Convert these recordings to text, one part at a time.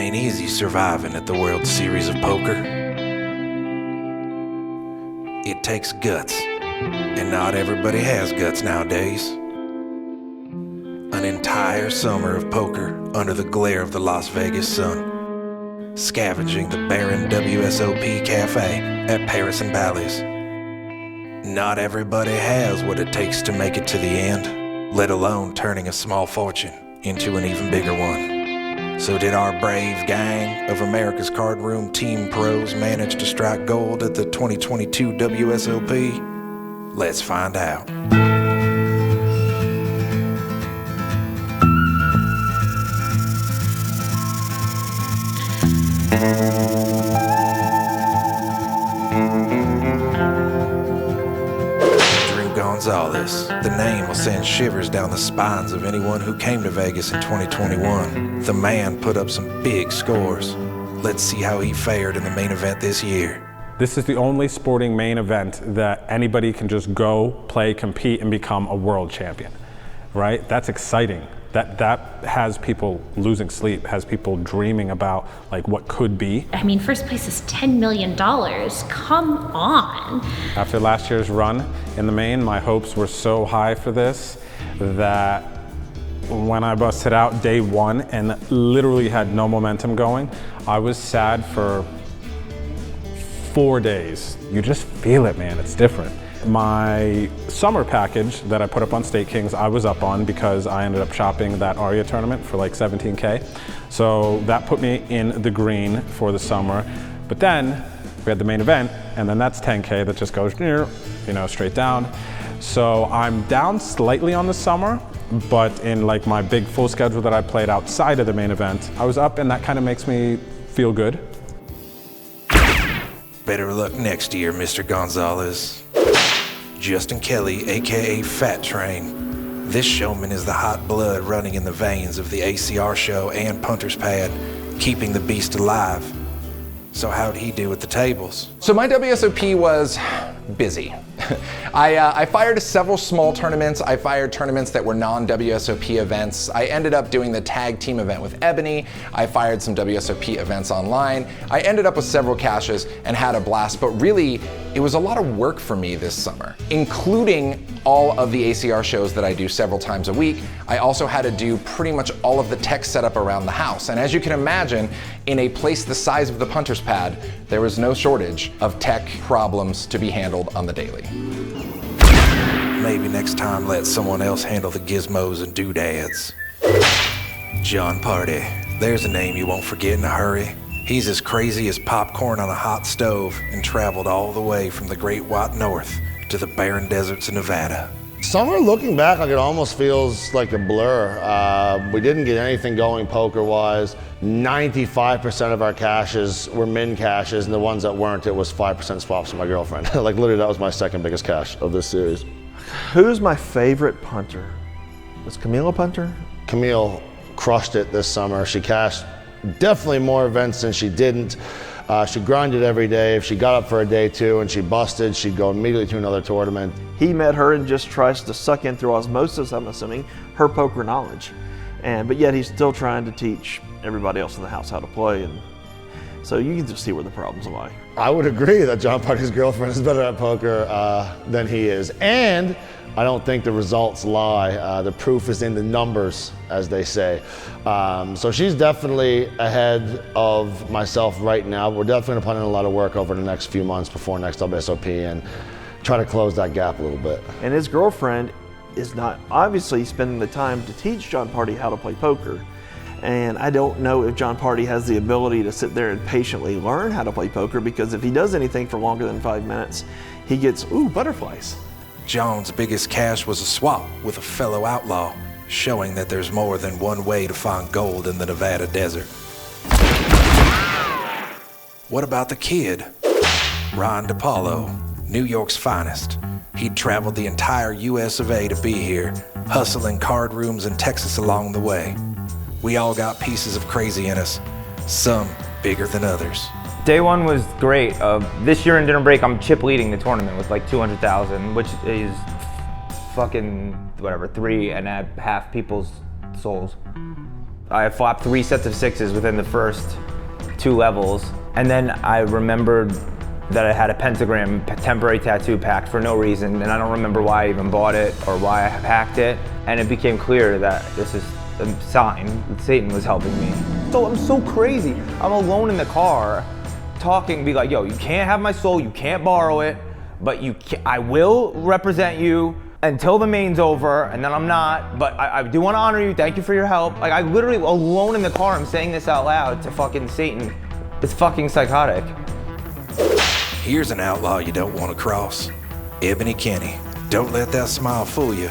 ain't easy surviving at the World Series of Poker. It takes guts, and not everybody has guts nowadays. An entire summer of poker under the glare of the Las Vegas sun, scavenging the barren WSOP cafe at Paris and Bally's. Not everybody has what it takes to make it to the end, let alone turning a small fortune into an even bigger one. So did our brave gang of America's Cardroom team pros manage to strike gold at the 2022 WSOP? Let's find out. Gonzalez. The name will send shivers down the spines of anyone who came to Vegas in 2021. The man put up some big scores. Let's see how he fared in the main event this year. This is the only sporting main event that anybody can just go, play, compete, and become a world champion, right? That's exciting. That has people losing sleep, has people dreaming about like what could be. I mean, first place is $10 million. Come on. After last year's run in the main, my hopes were so high for this that when I busted out day one and literally had no momentum going, I was sad for 4 days. You just feel it, man, it's different. My summer package that I put up on State Kings, I was up on because I ended up shopping that Aria tournament for like 17K. So that put me in the green for the summer. But then we had the main event, and then that's 10K that just goes, straight down. So I'm down slightly on the summer, but in like my big full schedule that I played outside of the main event, I was up, and that kind of makes me feel good. Better luck next year, Mr. Gonzalez. Justin Kelly, aka Fat Train. This showman is the hot blood running in the veins of the ACR show and Punter's Pad, keeping the beast alive. So how'd he do at the tables? So my WSOP was busy. I fired several small tournaments. I fired tournaments that were non-WSOP events. I ended up doing the tag team event with Ebony. I fired some WSOP events online. I ended up with several caches and had a blast, but really, it was a lot of work for me this summer, including all of the ACR shows that I do several times a week. I also had to do pretty much all of the tech setup around the house. And as you can imagine, in a place the size of the Punter's Pad, there was no shortage of tech problems to be handled on the daily. Maybe next time let someone else handle the gizmos and doodads. John Party. There's a name you won't forget in a hurry. He's as crazy as popcorn on a hot stove and traveled all the way from the Great White North to the barren deserts of Nevada. Summer, looking back, like it almost feels like a blur. We didn't get anything going poker-wise. 95% of our caches were min caches, and the ones that weren't, it was 5% swaps with my girlfriend. Like literally, that was my second biggest cache of this series. Who's my favorite punter? Was Camille a punter? Camille crushed it this summer. She cashed definitely more events than she didn't. She grinded every day. If she got up for a day two and she busted, she'd go immediately to another tournament. He met her and just tries to suck in through osmosis, I'm assuming, her poker knowledge. But yet he's still trying to teach everybody else in the house how to play. And so you can just see where the problems lie. I would agree that John Party's girlfriend is better at poker than he is. And I don't think the results lie. The proof is in the numbers, as they say. So she's definitely ahead of myself right now. We're definitely gonna put in a lot of work over the next few months before next WSOP and try to close that gap a little bit. And his girlfriend is not obviously spending the time to teach John Party how to play poker. And I don't know if John Party has the ability to sit there and patiently learn how to play poker, because if he does anything for longer than 5 minutes, he gets, butterflies. John's biggest cache was a swap with a fellow outlaw, showing that there's more than one way to find gold in the Nevada desert. What about the kid? Ron DePaulo, New York's finest. He'd traveled the entire US of A to be here, hustling card rooms in Texas along the way. We all got pieces of crazy in us, some bigger than others. Day one was great. This year in dinner break, I'm chip leading the tournament with like 200,000, which is fucking, whatever, 3.5 people's souls. I flopped 3 sets of 6s within the first 2 levels. And then I remembered that I had a pentagram temporary tattoo packed for no reason, and I don't remember why I even bought it or why I packed it. And it became clear that this is a sign that Satan was helping me. So I'm so crazy. I'm alone in the car talking, be like, yo, you can't have my soul, you can't borrow it, but I will represent you until the main's over, and then I'm not, but I do want to honor you, thank you for your help. Like, I literally, alone in the car, I'm saying this out loud to fucking Satan. It's fucking psychotic. Here's an outlaw you don't want to cross. Ebony Kenny. Don't let that smile fool you.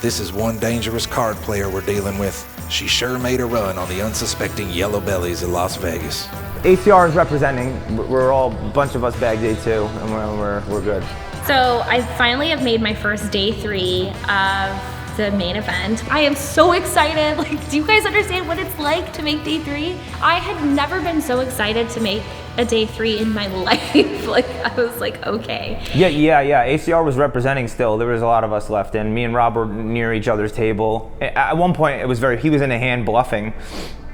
This is one dangerous card player we're dealing with. She sure made a run on the unsuspecting yellow bellies of Las Vegas. ACR is representing. We're all, a bunch of us bagged day 2, and we're good. So I finally have made my first day 3 of the main event. I am so excited. Like, do you guys understand what it's like to make day 3? I had never been so excited to make a day 3 in my life. Like, I was like, okay. Yeah. ACR was representing still. There was a lot of us left in. Me and Rob were near each other's table. At one point, he was in a hand bluffing.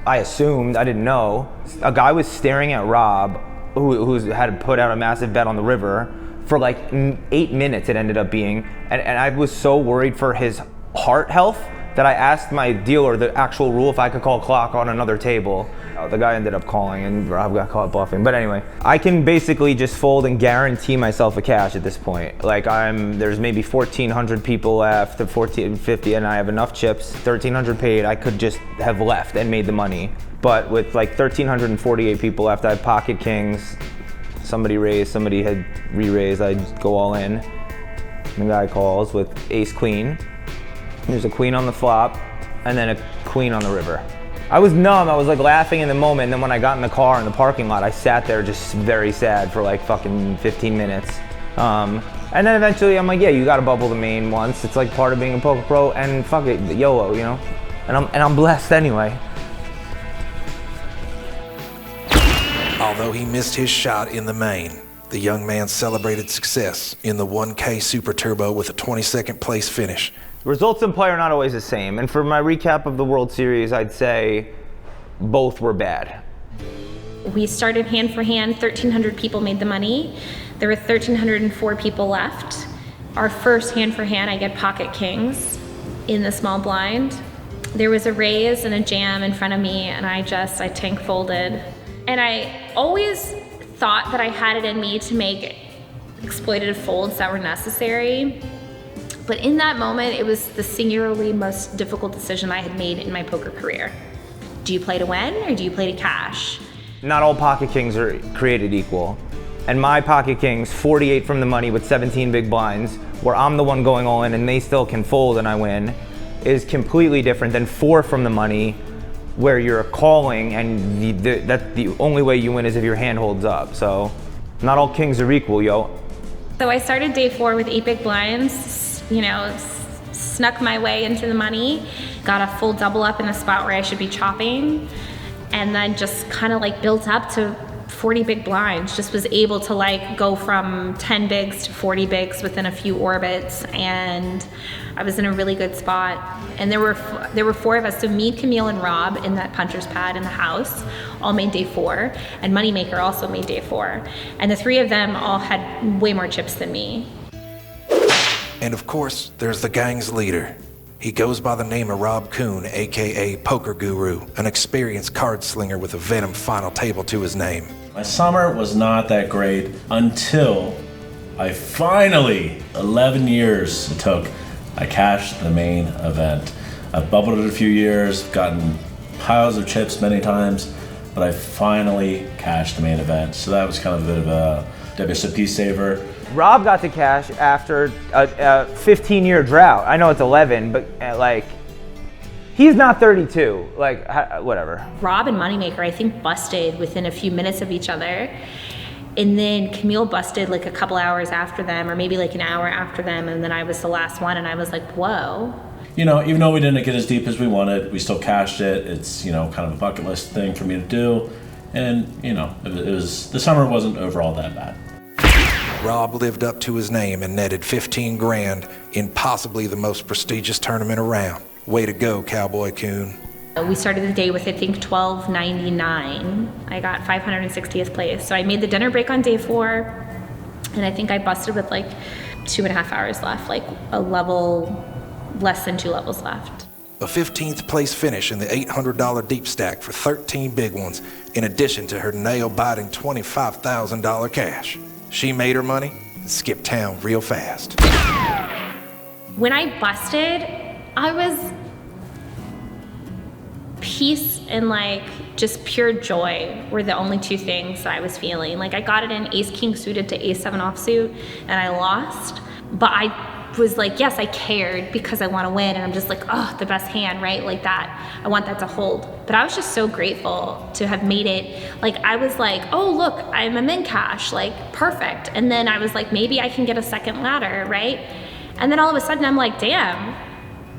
I assumed, I didn't know. A guy was staring at Rob, who had put out a massive bet on the river for like 8 minutes, it ended up being. And I was so worried for his heart health that I asked my dealer the actual rule if I could call clock on another table. The guy ended up calling and Rob got caught bluffing. But anyway, I can basically just fold and guarantee myself a cash at this point. Like, there's maybe 1,400 people left, 1,450, and I have enough chips, 1,300 paid, I could just have left and made the money. But with like 1,348 people left, I have pocket kings, somebody raised, somebody had re-raised, I'd go all in. And the guy calls with ace queen. There's a queen on the flop, and then a queen on the river. I was numb, I was like laughing in the moment, and then when I got in the car in the parking lot, I sat there just very sad for like fucking 15 minutes. And then eventually I'm like, yeah, you gotta bubble the main once. It's like part of being a poker pro, and fuck it, YOLO, you know? And I'm blessed anyway. Although he missed his shot in the main, the young man celebrated success in the 1K Super Turbo with a 22nd place finish. Results in play are not always the same, and for my recap of the World Series, I'd say both were bad. We started hand for hand, 1,300 people made the money. There were 1,304 people left. Our first hand for hand, I get pocket kings in the small blind. There was a raise and a jam in front of me, and I tank folded. And I always thought that I had it in me to make exploitative folds that were necessary. But in that moment, it was the singularly most difficult decision I had made in my poker career. Do you play to win or do you play to cash? Not all pocket kings are created equal. And my pocket kings, 48 from the money with 17 big blinds, where I'm the one going all in and they still can fold and I win, is completely different than 4 from the money, where you're calling and that's the only way you win is if your hand holds up. So not all kings are equal, yo. So I started day 4 with 8 big blinds, you know, snuck my way into the money, got a full double up in a spot where I should be chopping, and then just kind of like built up to 40 big blinds. Just was able to like go from 10 bigs to 40 bigs within a few orbits, and I was in a really good spot. And there were 4 of us, so me, Camille, and Rob in that punter's pad in the house all made day 4, and Moneymaker also made day 4. And the 3 of them all had way more chips than me. And of course, there's the gang's leader. He goes by the name of Rob Kuhn, aka Poker Guru, an experienced card slinger with a Venom final table to his name. My summer was not that great until I finally, 11 years it took, I cashed the main event. I've bubbled it a few years, gotten piles of chips many times, but I finally cashed the main event. So that was kind of a bit of a WSOP saver. Rob got to cash after a 15-year drought. I know it's 11, but like, he's not 32, like, whatever. Rob and Moneymaker, I think, busted within a few minutes of each other. And then Camille busted like a couple hours after them, or maybe like an hour after them, and then I was the last one, and I was like, whoa. You know, even though we didn't get as deep as we wanted, we still cashed it. It's, you know, kind of a bucket list thing for me to do. And, you know, the summer wasn't overall that bad. Rob lived up to his name and netted 15 grand in possibly the most prestigious tournament around. Way to go, Cowboy Kuhn. We started the day with, I think, $12.99. I got 560th place. So I made the dinner break on day 4, and I think I busted with like 2.5 hours left, like a level, less than 2 levels left. A 15th place finish in the $800 deep stack for 13 big ones, in addition to her nail-biting $25,000 cash. She made her money and skipped town real fast. When I busted, I was peace and like just pure joy were the only 2 things I was feeling. Like I got it in ace king suited to ace 7 offsuit and I lost, but I was like, yes, I cared because I want to win, and I'm just like, oh, the best hand, right? Like that, I want that to hold. But I was just so grateful to have made it. Like I was like, oh look, I'm a min cash, like perfect. And then I was like, maybe I can get a second ladder, right? And then all of a sudden I'm like, damn,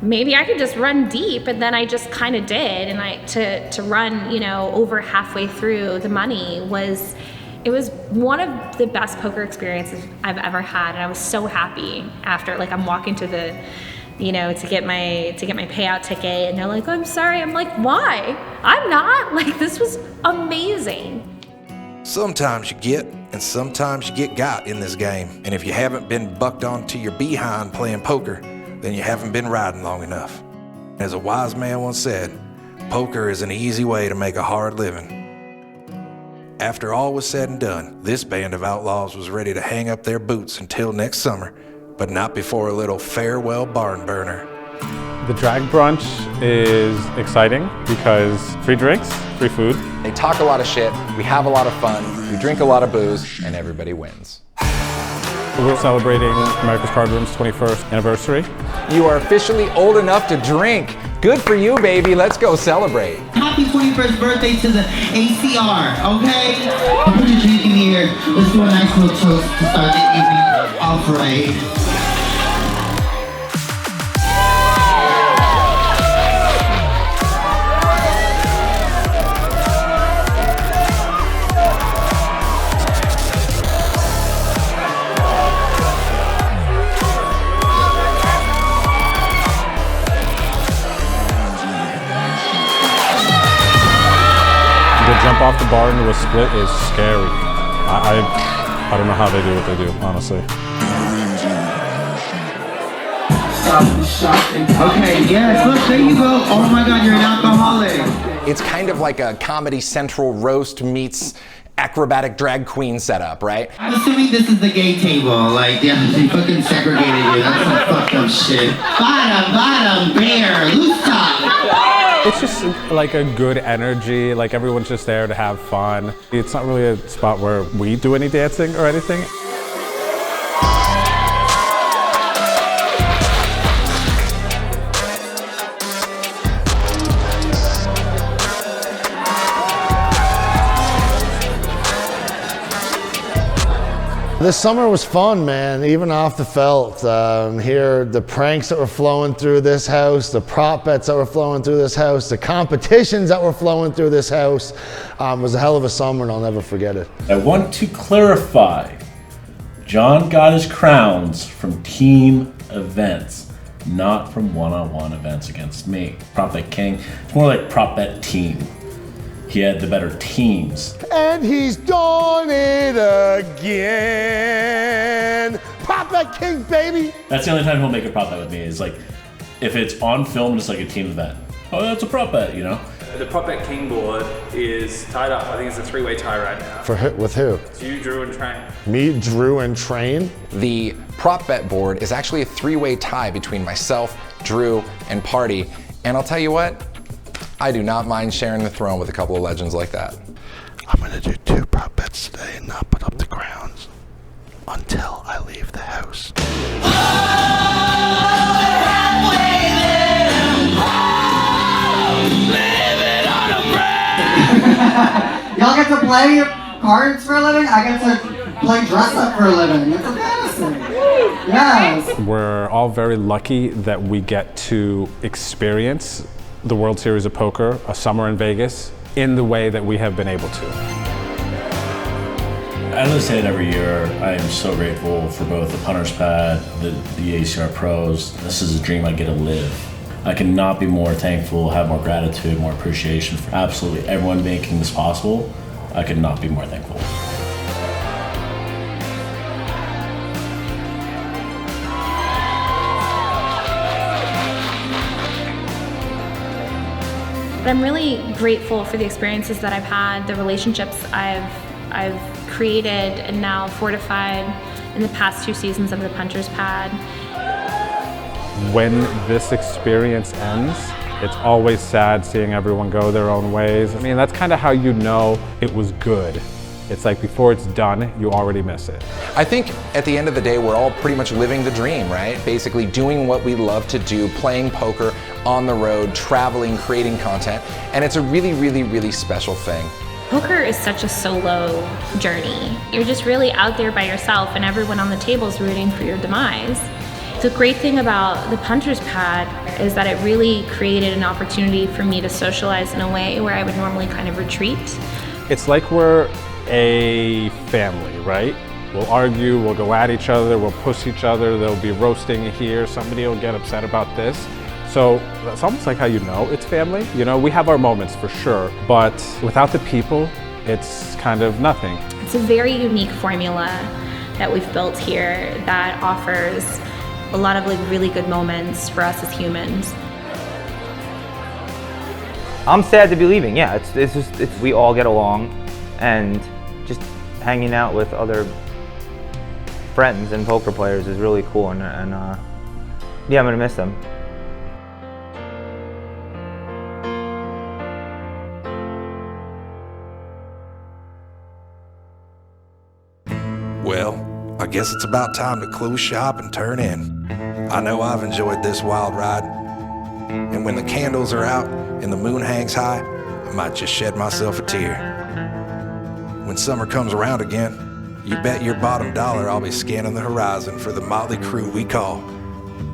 maybe I could just run deep. And then I just kind of did. And to run, you know, over halfway through the money it was one of the best poker experiences I've ever had. And I was so happy after, like I'm walking to the, you know, to get my payout ticket, and they're like, I'm sorry. I'm like, why? I'm not. Like, this was amazing. Sometimes you get, and sometimes you get got in this game. And if you haven't been bucked onto your behind playing poker, then you haven't been riding long enough. As a wise man once said, poker is an easy way to make a hard living. After all was said and done, this band of outlaws was ready to hang up their boots until next summer, but not before a little farewell barn burner. The drag brunch is exciting because free drinks, free food. They talk a lot of shit, we have a lot of fun, we drink a lot of booze, and everybody wins. We're celebrating Americas Cardroom's 21st anniversary. You are officially old enough to drink. Good for you, baby. Let's go celebrate. Happy 21st birthday to the ACR, okay? Put your drink in here. Let's do a nice little toast to start the evening off right. To jump off the bar into a split is scary. I don't know how they do what they do, honestly. Okay, yes, look, there you go. Oh my God, you're an alcoholic. It's kind of like a Comedy Central roast meets acrobatic drag queen setup, right? I'm assuming this is the gay table. Like, yeah, they fucking segregated you. That's some fucked up shit. Bottom, bear, loose top. It's just like a good energy, like everyone's just there to have fun. It's not really a spot where we do any dancing or anything. This summer was fun, man, even off the felt. Here, the pranks that were flowing through this house, the prop bets that were flowing through this house, the competitions that were flowing through this house. Was a hell of a summer, and I'll never forget it. I want to clarify, John got his crowns from team events, not from one-on-one events against me. Prop bet king, it's more like prop bet team. He had the better teams. And he's done it again. Prop bet king, baby. That's the only time he'll make a prop bet with me, is like, if it's on film and it's like a team event. Oh, that's a prop bet, you know? The prop bet king board is tied up. I think it's a 3-way tie right now. With who? It's you, Drew, and Train. Me, Drew, and Train? The prop bet board is actually a 3-way tie between myself, Drew, and Party. And I'll tell you what, I do not mind sharing the throne with a couple of legends like that. I'm gonna do 2 prop bets today and not put up the crowns until I leave the house. Y'all get to play cards for a living? I get to play dress up for a living. It's a fantasy. Yes. We're all very lucky that we get to experience the World Series of Poker, a summer in Vegas, in the way that we have been able to. As I say it every year, I am so grateful for both the Punter's Pad, the ACR Pros. This is a dream I get to live. I cannot be more thankful, have more gratitude, more appreciation for absolutely everyone making this possible. I could not be more thankful. But I'm really grateful for the experiences that I've had, the relationships I've created and now fortified in the past 2 seasons of the Punter's Pad. When this experience ends, it's always sad seeing everyone go their own ways. I mean, that's kind of how you know it was good. It's like before it's done, you already miss it. I think at the end of the day, we're all pretty much living the dream, right? Basically doing what we love to do, playing poker on the road, traveling, creating content, and it's a really, really, really special thing. Poker is such a solo journey. You're just really out there by yourself and everyone on the table is rooting for your demise. The great thing about the Punter's Pad is that it really created an opportunity for me to socialize in a way where I would normally kind of retreat. It's like we're a family, right? We'll argue, we'll go at each other, we'll push each other, there'll be roasting here, somebody will get upset about this. So it's almost like how you know it's family. You know, we have our moments for sure, but without the people, it's kind of nothing. It's a very unique formula that we've built here that offers a lot of like really good moments for us as humans. I'm sad to be leaving. Yeah, it's we all get along, and just hanging out with other friends and poker players is really cool, and yeah, I'm gonna miss them. Well, I guess it's about time to close shop and turn in. I know I've enjoyed this wild ride, and when the candles are out and the moon hangs high, I might just shed myself a tear. When summer comes around again, you bet your bottom dollar I'll be scanning the horizon for the motley crew we call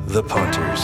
the Punters.